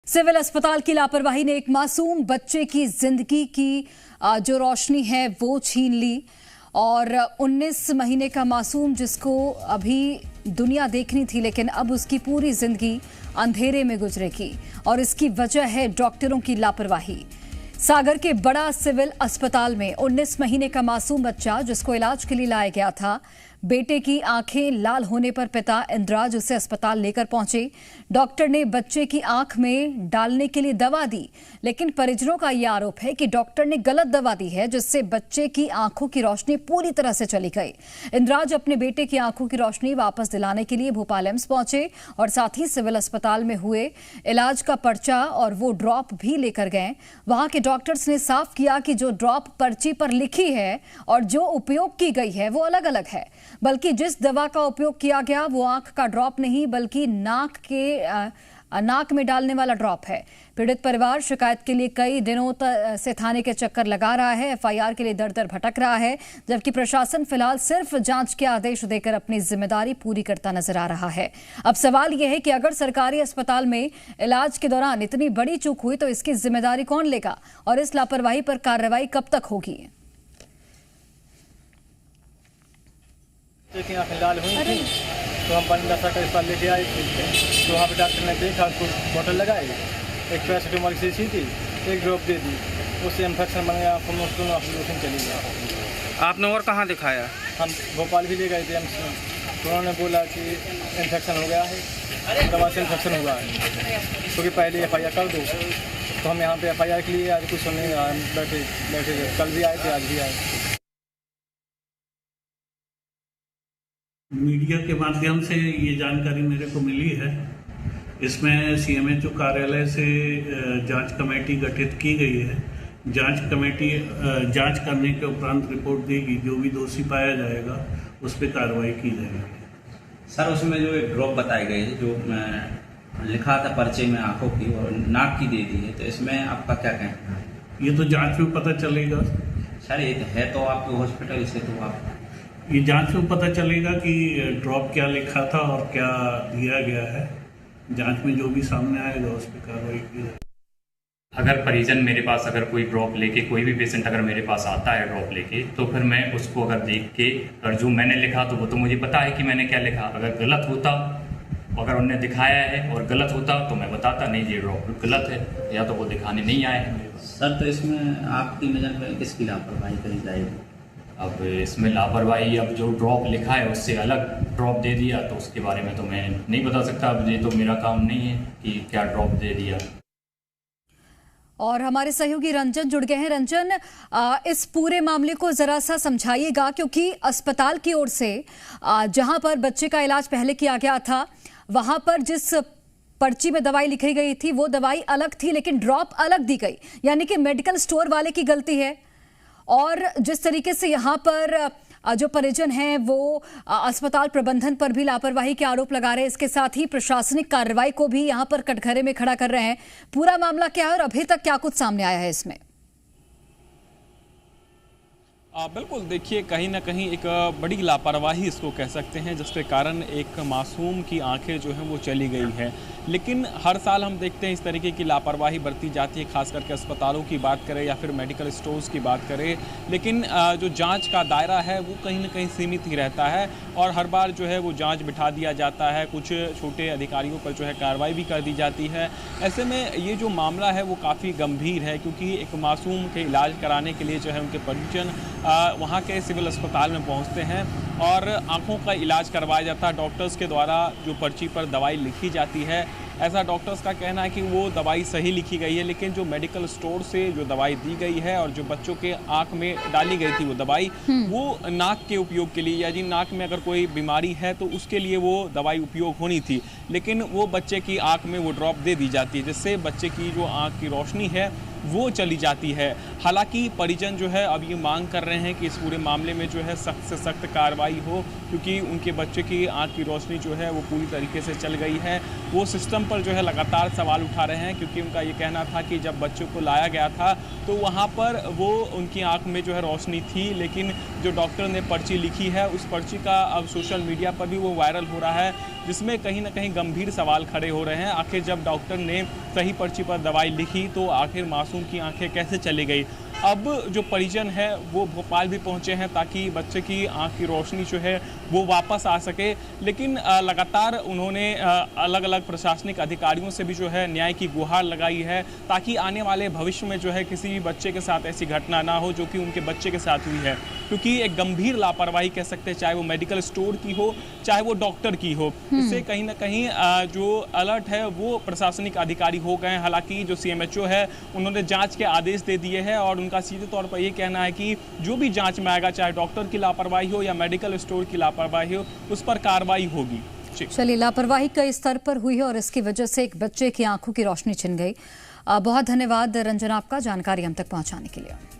Civil अस्पताल की लापरवाही ने एक मासूम बच्चे की जिंदगी की जो रोशनी है वो छीन ली और 19 महीने का मासूम जिसको अभी दुनिया देखनी थी, लेकिन अब उसकी पूरी जिंदगी अंधेरे में गुजरेगी और इसकी वजह है डॉक्टरों की लापरवाही। सागर के बड़ा सिविल अस्पताल में 19 महीने का मासूम बच्चा जिसको इलाज के लिए लाया गया था, बेटे की आंखें लाल होने पर पिता इंद्राज उसे अस्पताल लेकर पहुंचे। डॉक्टर ने बच्चे की आंख में डालने के लिए दवा दी, लेकिन परिजनों का यह आरोप है कि डॉक्टर ने गलत दवा दी है, जिससे बच्चे की आंखों की रोशनी पूरी तरह से चली गई। इंद्राज अपने बेटे की आंखों की रोशनी वापस दिलाने के लिए भोपाल एम्स पहुंचे और साथ ही सिविल अस्पताल में हुए इलाज का पर्चा और वो ड्रॉप भी लेकर गए। वहां के डॉक्टर्स ने साफ किया कि जो ड्रॉप पर्ची पर लिखी है और जो उपयोग की गई है वो अलग अलग है, बल्कि जिस दवा का उपयोग किया गया वो आंख का ड्रॉप नहीं बल्कि नाक में डालने वाला ड्रॉप है। पीड़ित परिवार शिकायत के लिए कई दिनों से थाने के चक्कर लगा रहा है, एफआईआर के लिए दर दर भटक रहा है, जबकि प्रशासन फिलहाल सिर्फ जांच के आदेश देकर अपनी जिम्मेदारी पूरी करता नजर आ रहा है। अब सवाल यह है कि अगर सरकारी अस्पताल में इलाज के दौरान इतनी बड़ी चूक हुई तो इसकी जिम्मेदारी कौन लेगा और इस लापरवाही पर कार्रवाई कब तक होगी? एक आँखें लाल हुई थी तो हम बंदा सा इस पर लेके आए थे, तो वहाँ पे डॉक्टर ने देखा, उसको बोतल लगाई, एक पैरासीटामोल की शीशी थी, एक ड्रॉप दे दी, उससे इन्फेक्शन बन गया, फिर मुश्किल ऑपरेशन चली गया। आपने और कहाँ दिखाया? हम भोपाल भी ले गए थे एम्स में, तो उन्होंने बोला कि इन्फेक्शन हो गया है, दवा से इन्फेक्शन हुआ है, क्योंकि पहले एफआईआर कर दो। तो हम यहाँ पे एफआईआर के लिए आज कुछ सुनने बैठे कल भी आए थे, आज भी आए। मीडिया के माध्यम से ये जानकारी मेरे को मिली है। इसमें सीएमएचओ कार्यालय से जांच कमेटी गठित की गई है। जांच कमेटी जांच करने के उपरांत रिपोर्ट देगी, जो भी दोषी पाया जाएगा उस पर कार्रवाई की जाएगी। सर, उसमें जो एक ड्रॉप बताई गई है, जो लिखा था पर्चे में आंखों की और नाक की दे दी है, तो इसमें आपका क्या कहना है? ये तो जांच में पता चलेगा। सर, ये है तो आपके हॉस्पिटल से, तो आप ये जांच में पता चलेगा कि ड्रॉप क्या लिखा था और क्या दिया गया है। जांच में जो भी सामने आएगा उस पर कार्रवाई की जाएगी। अगर परिजन मेरे पास अगर कोई ड्रॉप लेके, कोई भी पेशेंट अगर मेरे पास आता है ड्रॉप लेके, तो फिर मैं उसको अगर देख के और जो मैंने लिखा तो वो तो मुझे पता है कि मैंने क्या लिखा। अगर गलत होता, अगर उन्होंने दिखाया है और गलत होता तो मैं बताता नहीं ये ड्रॉप गलत है, या तो वो दिखाने नहीं आए हैं मेरे पास। सर, तो इसमें आपकी नज़र में किसकी लापरवाही करी जाएगी? अब इसमें लापरवाही, अब जो ड्रॉप लिखा है उससे अलग ड्रॉप दे दिया तो उसके बारे में तो मैं नहीं बता सकता। अब ये तो मेरा काम नहीं है कि क्या ड्रॉप दे दिया। और हमारे सहयोगी रंजन जुड़ गए हैं। रंजन, इस पूरे मामले को जरा सा समझाइएगा, क्योंकि अस्पताल की ओर से जहां पर बच्चे का इलाज पहले किया गया था वहां पर जिस पर्ची में दवाई लिखी गई थी वो दवाई अलग थी, लेकिन ड्रॉप अलग दी गई, यानी कि मेडिकल स्टोर वाले की गलती है। और जिस तरीके से यहाँ पर जो परिजन हैं वो अस्पताल प्रबंधन पर भी लापरवाही के आरोप लगा रहे हैं, इसके साथ ही प्रशासनिक कार्रवाई को भी यहाँ पर कटघरे में खड़ा कर रहे हैं। पूरा मामला क्या है और अभी तक क्या कुछ सामने आया है इसमें? बिल्कुल, देखिए, कहीं ना कहीं एक बड़ी लापरवाही इसको कह सकते हैं, जिसके कारण एक मासूम की आंखें जो हैं वो चली गई है। लेकिन हर साल हम देखते हैं इस तरीके की लापरवाही बरती जाती है, खास करके अस्पतालों की बात करें या फिर मेडिकल स्टोर्स की बात करें। लेकिन जो जांच का दायरा है वो कहीं ना कहीं सीमित ही रहता है और हर बार जो है वो जांच बिठा दिया जाता है, कुछ छोटे अधिकारियों पर जो है कार्रवाई भी कर दी जाती है। ऐसे में ये जो मामला है वो काफ़ी गंभीर है, क्योंकि एक मासूम के इलाज कराने के लिए जो है उनके परिजन वहाँ के सिविल अस्पताल में पहुँचते हैं और आंखों का इलाज करवाया जाता है। डॉक्टर्स के द्वारा जो पर्ची पर दवाई लिखी जाती है, ऐसा डॉक्टर्स का कहना है कि वो दवाई सही लिखी गई है, लेकिन जो मेडिकल स्टोर से जो दवाई दी गई है और जो बच्चों के आंख में डाली गई थी वो दवाई, वो नाक के उपयोग के लिए, या जी नाक में अगर कोई बीमारी है तो उसके लिए वो दवाई उपयोग होनी थी, लेकिन वो बच्चे की आंख में वो ड्रॉप दे दी जाती है, जिससे बच्चे की जो आंख की रोशनी है वो चली जाती है। हालांकि परिजन जो है अब ये मांग कर रहे हैं कि इस पूरे मामले में जो है सख्त से सख्त कार्रवाई हो, क्योंकि उनके बच्चे की आंख की रोशनी जो है वो पूरी तरीके से चल गई है वो सिस्टम पर जो है लगातार सवाल उठा रहे हैं, क्योंकि उनका ये कहना था कि जब बच्चों को लाया गया था तो वहाँ पर वो उनकी आंख में जो है रोशनी थी, लेकिन जो डॉक्टर ने पर्ची लिखी है उस पर्ची का अब सोशल मीडिया पर भी वो वायरल हो रहा है, जिसमें कहीं ना कहीं गंभीर सवाल खड़े हो रहे हैं। आखिर जब डॉक्टर ने सही पर्ची पर दवाई लिखी तो आखिर मासूम की आंखें कैसे चली गई। अब जो परिजन है वो भोपाल भी पहुंचे हैं ताकि बच्चे की आंख की रोशनी जो है वो वापस आ सके, लेकिन लगातार उन्होंने अलग अलग प्रशासनिक अधिकारियों से भी जो है न्याय की गुहार लगाई है, ताकि आने वाले भविष्य में जो है किसी भी बच्चे के साथ ऐसी घटना ना हो जो कि उनके बच्चे के साथ हुई है, क्योंकि एक गंभीर लापरवाही कह सकते हैं, चाहे वो मेडिकल स्टोर की हो चाहे वो डॉक्टर की हो। इससे कहीं ना कहीं जो अलर्ट है वो प्रशासनिक अधिकारी हो गए हैं। हालांकि जो CMHO है उन्होंने जांच के आदेश दे दिए हैं और उनका सीधे तौर पर ये कहना है कि जो भी जांच में आएगा, चाहे डॉक्टर की लापरवाही हो या मेडिकल स्टोर की लापरवाही हो, उस पर कार्रवाई होगी। चलिए, लापरवाही कई स्तर पर हुई है और इसकी वजह से एक बच्चे की आंखों की रोशनी छिन गई। बहुत धन्यवाद रंजन आपका जानकारी हम तक पहुंचाने के लिए।